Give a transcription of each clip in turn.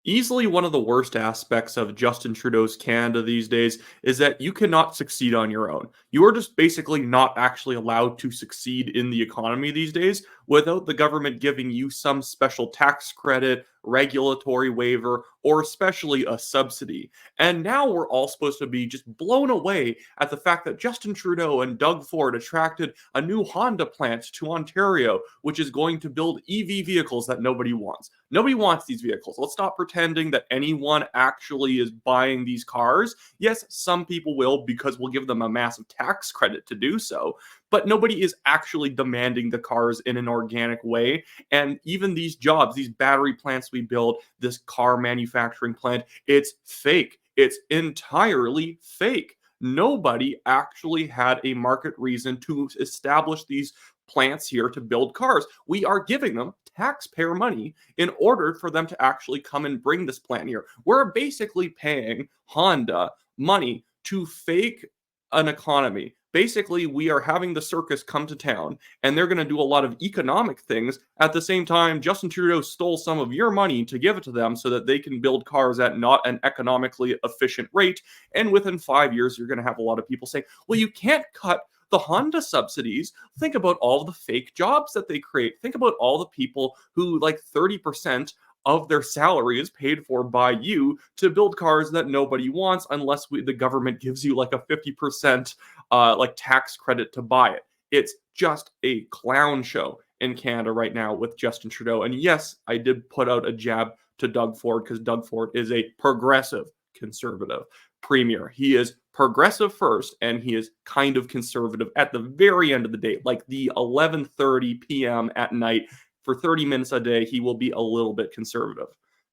Easily one of the worst aspects of Justin Trudeau's Canada these days is that you cannot succeed on your own. You are just basically not actually allowed to succeed in the economy these days without the government giving you some special tax credit, regulatory waiver, or especially a subsidy. And now we're all supposed to be just blown away at the fact that Justin Trudeau and Doug Ford attracted a new Honda plant to Ontario, which is going to build EV vehicles that nobody wants. Nobody wants these vehicles. Let's stop pretending that anyone actually is buying these cars. Yes, some people will because we'll give them a massive tax credit to do so, but nobody is actually demanding the cars in an organic way. And even these jobs, these battery plants we build, this car manufacturing plant, it's fake. It's entirely fake. Nobody actually had a market reason to establish these plants here to build cars. We are giving them taxpayer money in order for them to actually come and bring this plant here. We're basically paying Honda money to fake an economy. Basically, we are having the circus come to town, and they're going to do a lot of economic things. At the same time, Justin Trudeau stole some of your money to give it to them so that they can build cars at not an economically efficient rate. And within 5 years, you're going to have a lot of people saying, well, you can't cut the Honda subsidies. Think about all the fake jobs that they create. Think about all the people who, like, 30% of their salary is paid for by you to build cars that nobody wants unless the government gives you like a 50% like tax credit to buy it. It's just a clown show in Canada right now with Justin Trudeau. And yes, I did put out a jab to Doug Ford because Doug Ford is a progressive conservative premier. He is progressive first and he is kind of conservative at the very end of the day, like the 11:30 p.m. at night. For 30 minutes a day, he will be a little bit conservative.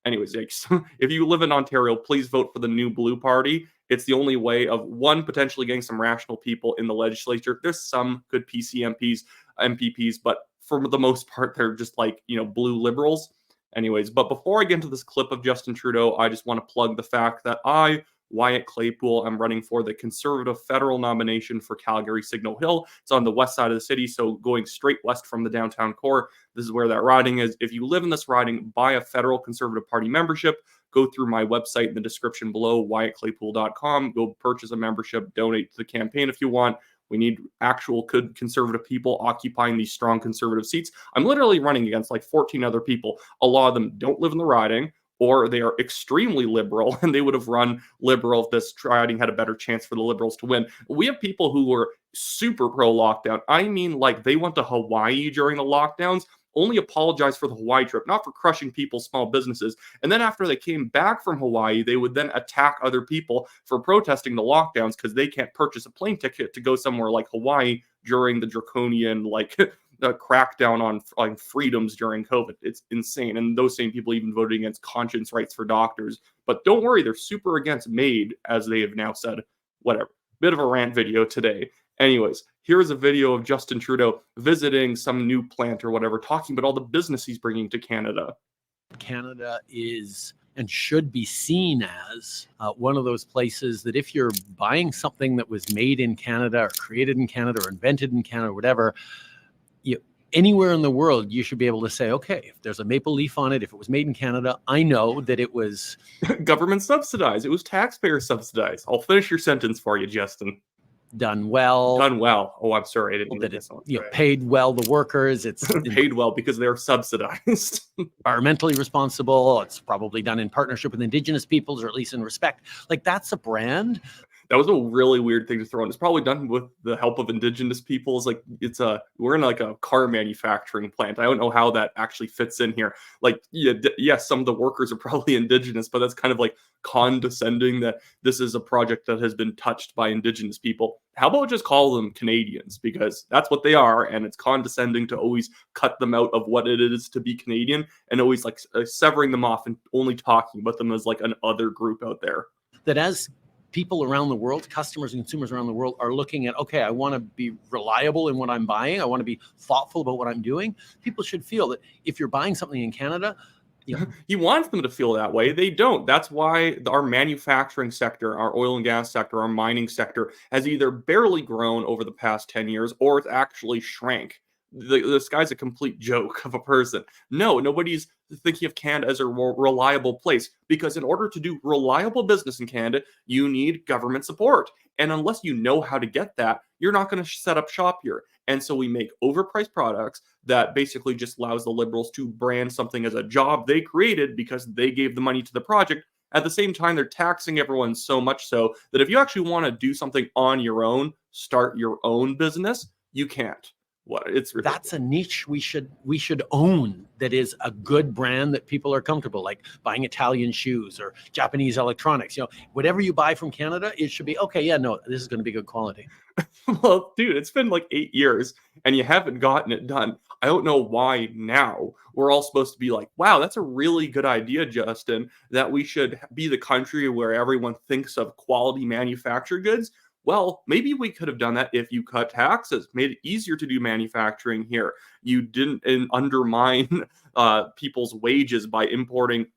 Anyways, if you live in Ontario, please vote for the New Blue Party. It's the only way of, one, potentially getting some rational people in the legislature. There's some good PC MPPs, but for the most part, they're just like, blue liberals. Anyways, but before I get into this clip of Justin Trudeau, I just want to plug the fact that Wyatt Claypool, I'm running for the Conservative federal nomination for Calgary Signal Hill. It's on the west side of the city, so going straight west from the downtown core. This is where that riding is. If you live in this riding, buy a federal Conservative Party membership. Go through my website in the description below, wyattclaypool.com. Go purchase a membership, donate to the campaign if you want. We need actual good conservative people occupying these strong conservative seats. I'm literally running against like 14 other people. A lot of them don't live in the riding, or they are extremely liberal, and they would have run liberal if this riding had a better chance for the liberals to win. We have people who were super pro-lockdown. I mean, like, they went to Hawaii during the lockdowns, only apologized for the Hawaii trip, not for crushing people's small businesses. And then after they came back from Hawaii, they would then attack other people for protesting the lockdowns because they can't purchase a plane ticket to go somewhere like Hawaii during the draconian, like, the crackdown on freedoms during COVID. It's insane. And those same people even voted against conscience rights for doctors. But don't worry, they're super against MAID, as they have now said. Whatever. Bit of a rant video today. Anyways, here's a video of Justin Trudeau visiting some new plant or whatever, talking about all the business he's bringing to Canada. Canada is and should be seen as one of those places that if you're buying something that was made in Canada or created in Canada or invented in Canada or whatever, anywhere in the world, you should be able to say, okay, if there's a maple leaf on it, if it was made in Canada, I know that it was government subsidized. It was taxpayer subsidized. I'll finish your sentence for you, Justin. Done well. Done well. Oh, I'm sorry. I didn't mean that it's paid well the workers. It's paid well because they're subsidized. Environmentally responsible. It's probably done in partnership with Indigenous peoples, or at least in respect. Like, that's a brand. That was a really weird thing to throw in. It's probably done with the help of Indigenous peoples. Like, we're in like a car manufacturing plant. I don't know how that actually fits in here. Like, yes, some of the workers are probably Indigenous, but that's kind of like condescending that this is a project that has been touched by Indigenous people. How about just call them Canadians? Because that's what they are, and it's condescending to always cut them out of what it is to be Canadian and always like severing them off and only talking about them as like an other group out there. That as people around the world, customers and consumers around the world are looking at, okay, I want to be reliable in what I'm buying. I want to be thoughtful about what I'm doing. People should feel that if you're buying something in Canada, he wants them to feel that way. They don't. That's why our manufacturing sector, our oil and gas sector, our mining sector has either barely grown over the past 10 years or it's actually shrank. this guy's a complete joke of a person. No, nobody's thinking of Canada as a reliable place, because in order to do reliable business in Canada, you need government support. And unless you know how to get that, you're not going to set up shop here. And so we make overpriced products that basically just allows the Liberals to brand something as a job they created because they gave the money to the project. At the same time, they're taxing everyone so much so that if you actually want to do something on your own, start your own business, you can't. What? It's ridiculous. That's a niche we should own, that is a good brand that people are comfortable, like buying Italian shoes or Japanese electronics. Whatever you buy from Canada, it should be okay. Yeah, no, this is going to be good quality. Well, dude, it's been like 8 years and you haven't gotten it done. I don't know why now we're all supposed to be like, wow, that's a really good idea, Justin, that we should be the country where everyone thinks of quality manufactured goods. Well, maybe we could have done that if you cut taxes, made it easier to do manufacturing here. You didn't undermine people's wages by importing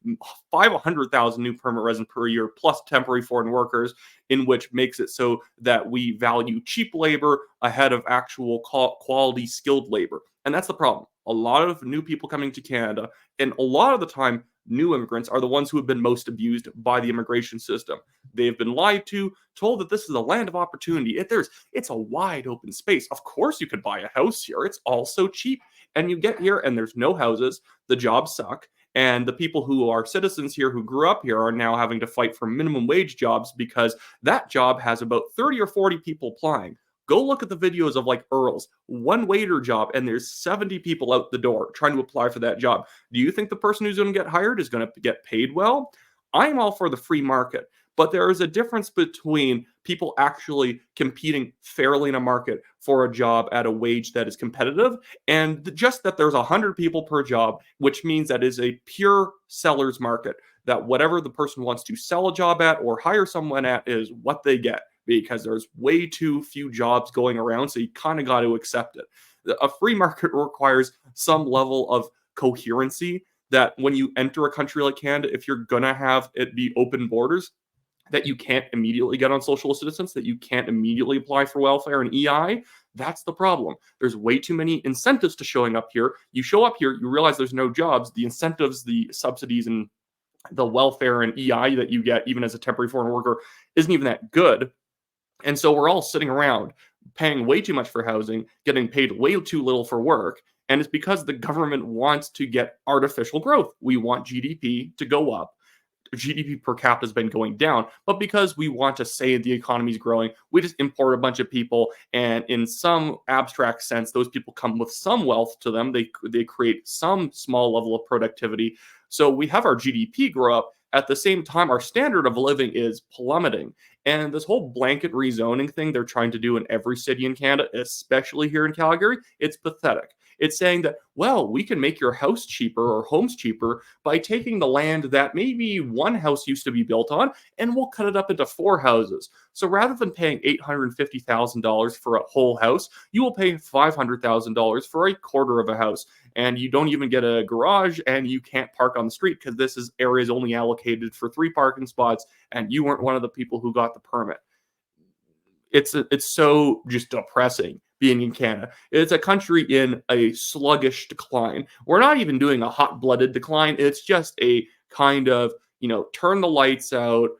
500,000 new permanent residents per year, plus temporary foreign workers, in which makes it so that we value cheap labor ahead of actual quality skilled labor. And that's the problem. A lot of new people coming to Canada, and a lot of the time, new immigrants are the ones who have been most abused by the immigration system. They've been lied to, told that this is a land of opportunity. It's a wide open space. Of course you could buy a house here. It's all so cheap. And you get here and there's no houses. The jobs suck. And the people who are citizens here who grew up here are now having to fight for minimum wage jobs because that job has about 30 or 40 people applying. Go look at the videos of like Earl's, one waiter job, and there's 70 people out the door trying to apply for that job. Do you think the person who's going to get hired is going to get paid well? I'm all for the free market, but there is a difference between people actually competing fairly in a market for a job at a wage that is competitive, and just that there's 100 people per job, which means that is a pure seller's market, that whatever the person wants to sell a job at or hire someone at is what they get, because there's way too few jobs going around, so you kind of got to accept it. A free market requires some level of coherency, that when you enter a country like Canada, if you're going to have it be open borders, that you can't immediately get on social assistance, that you can't immediately apply for welfare and EI. That's the problem. There's way too many incentives to showing up here. You show up here, you realize there's no jobs. The incentives, the subsidies, and the welfare and EI that you get, even as a temporary foreign worker, isn't even that good. And so we're all sitting around paying way too much for housing, getting paid way too little for work. And it's because the government wants to get artificial growth. We want GDP to go up. GDP per capita has been going down, but because we want to say the economy is growing, we just import a bunch of people, and in some abstract sense, those people come with some wealth to them. They create some small level of productivity. So we have our GDP grow up. At the same time, our standard of living is plummeting. And this whole blanket rezoning thing they're trying to do in every city in Canada, especially here in Calgary, it's pathetic. It's saying that, well, we can make your house cheaper or homes cheaper by taking the land that maybe one house used to be built on, and we'll cut it up into 4 houses. So rather than paying $850,000 for a whole house, you will pay $500,000 for a quarter of a house. And you don't even get a garage, and you can't park on the street because this is areas only allocated for 3 parking spots, and you weren't one of the people who got the permit. It's so just depressing being in Canada. It's a country in a sluggish decline. We're not even doing a hot-blooded decline. It's just a kind of, turn the lights out,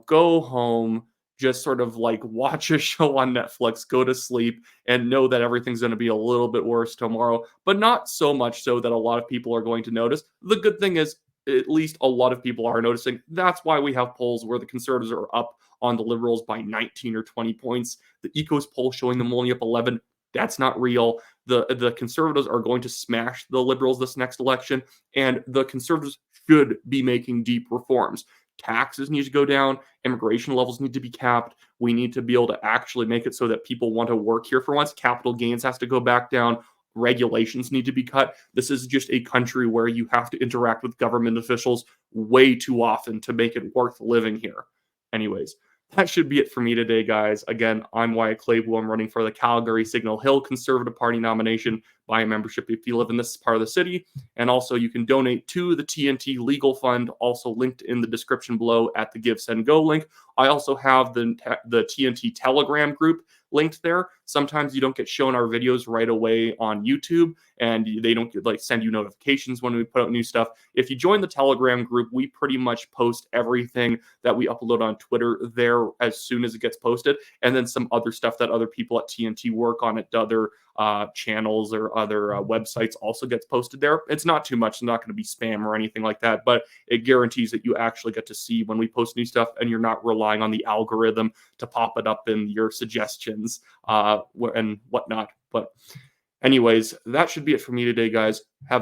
go home, just sort of like watch a show on Netflix, go to sleep, and know that everything's going to be a little bit worse tomorrow, but not so much so that a lot of people are going to notice. The good thing is, at least a lot of people are noticing. That's why we have polls where the Conservatives are up on the Liberals by 19 or 20 points. The Ecos poll showing them only up 11. That's not real. The Conservatives are going to smash the Liberals this next election, and the Conservatives should be making deep reforms. Taxes need to go down. Immigration levels need to be capped. We need to be able to actually make it so that people want to work here for once. Capital gains has to go back down. Regulations need to be cut. This is just a country where you have to interact with government officials way too often to make it worth living here. Anyways, that should be it for me today, guys. Again, I'm Wyatt Claypool. I'm running for the Calgary Signal Hill Conservative Party nomination. Buy a membership if you live in this part of the city. And also, you can donate to the TNT Legal Fund, also linked in the description below at the Give, Send, Go link. I also have the TNT Telegram group linked there. sometimes you don't get shown our videos right away on YouTube, and they don't like send you notifications when we put out new stuff. If you join the Telegram group, we pretty much post everything that we upload on Twitter there as soon as it gets posted, and then some other stuff that other people at TNT work on at other channels or other websites also gets posted there. It's not too much. It's not going to be spam or anything like that, but it guarantees that you actually get to see when we post new stuff, and you're not relying on the algorithm to pop it up in your suggestions and whatnot. But anyways, that should be it for me today, guys. Have